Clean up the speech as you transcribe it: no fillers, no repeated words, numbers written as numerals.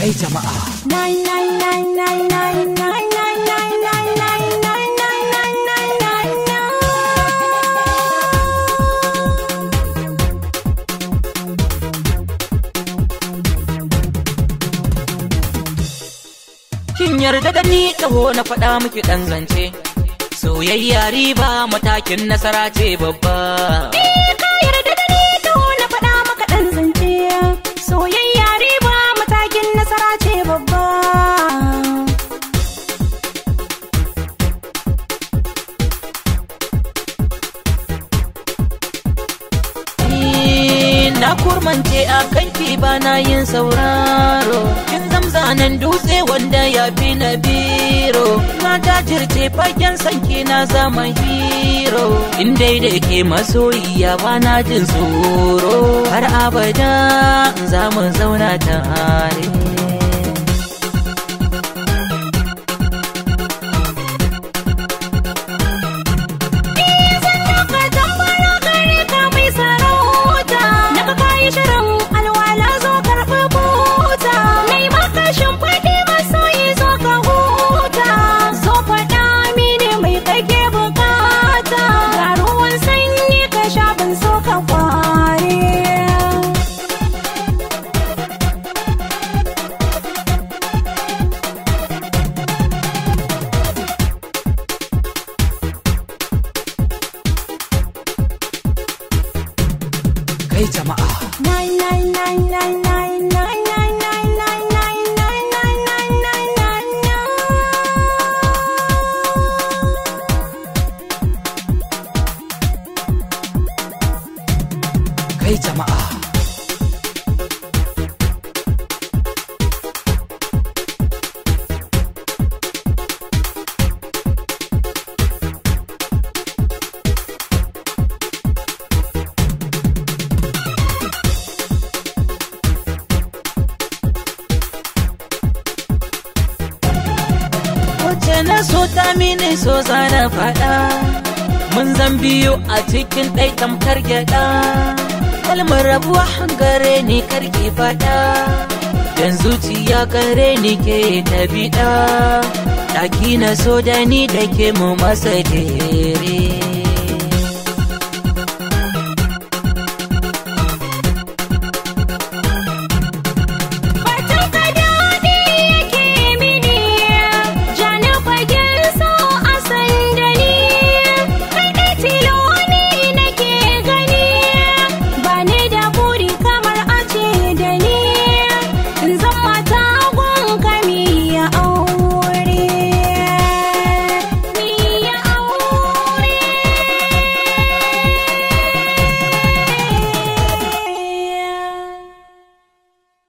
Kai jama'a. Kin yarda da ni taho na faɗa miki ɗan zance. Soyayya riba matakin nasara ce babba. Ka yarda da ni taho na faɗa maka ɗan zance. Soyayya riba matakin nasara ce babba. Na kurmance a kanki ba na yin sauraro. Kin zamzanen dutse wanda ya fi na biro. Na jajirce fagen sanki na zama hero. In dai da ke masoyiya ba na jin tsoro. Har abada za mu zauna tare. Shirin alwala zo karɓi buta, mai makashin faɗi masoyi zo ka huta, zo faɗa mini mai kake bukata, ga ruwan sanyi ka sha ban so ka kware. Kai jama'a. Kai jama'a. Wace na so ta mini so zana faɗa. Mun zan biyu a cikin ɗai tamkar gyaɗa. Kalmar rabuwa gare ni karki faɗa. Dan zuciya gare ni ke ta biɗa. Ɗaki na so da ni da ke mu masa jere.